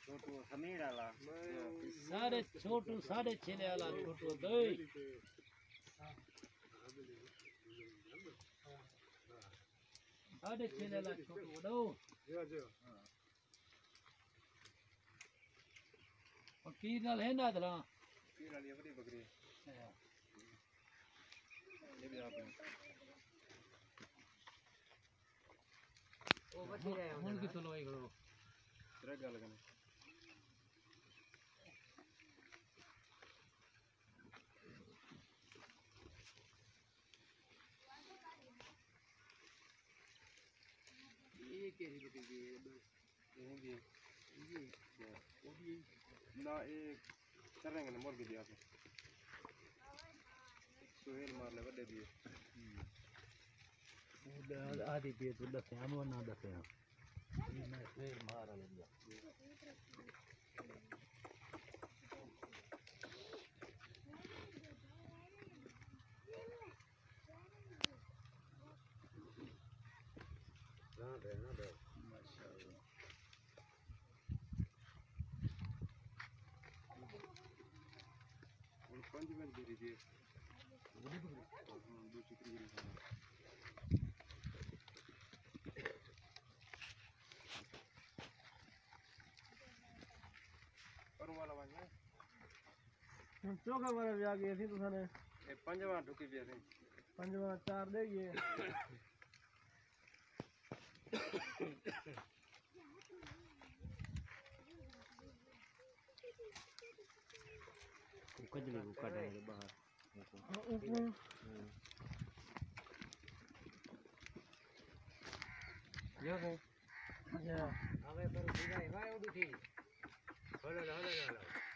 छोटू समीर आला सारे छोटू साढ़े छेले आला छोटू दे साढ़े छेले आला छोटू दो और पीर नाल है ना दरा पीर वाली बड़ी बकरी ये भी आपने ओ बची रहे हुन की तो लोई करो तेरा गल करने ये कैसी बकरी है बस ये वो भी ना एक चलेंगे ना मुर्गी दिया सुहेल मार ले बड़े दिए आधी पे तो दस हम वो ना दस हैं मैं सुहेल मार ले दिया ना दे माशाल्लाह उन पंज में दे दीजिए बड़ी बकरी दो चिकनी और वाला वाला चौका वाला भी आ गए थे तो सारे ये पंजवा ढुकी भी है पंजवा चार दे ये कजली को काटने के बाहर ऊपर यो है या आगे पर सीधा है भाई उड़ी थी हेलो हेलो हेलो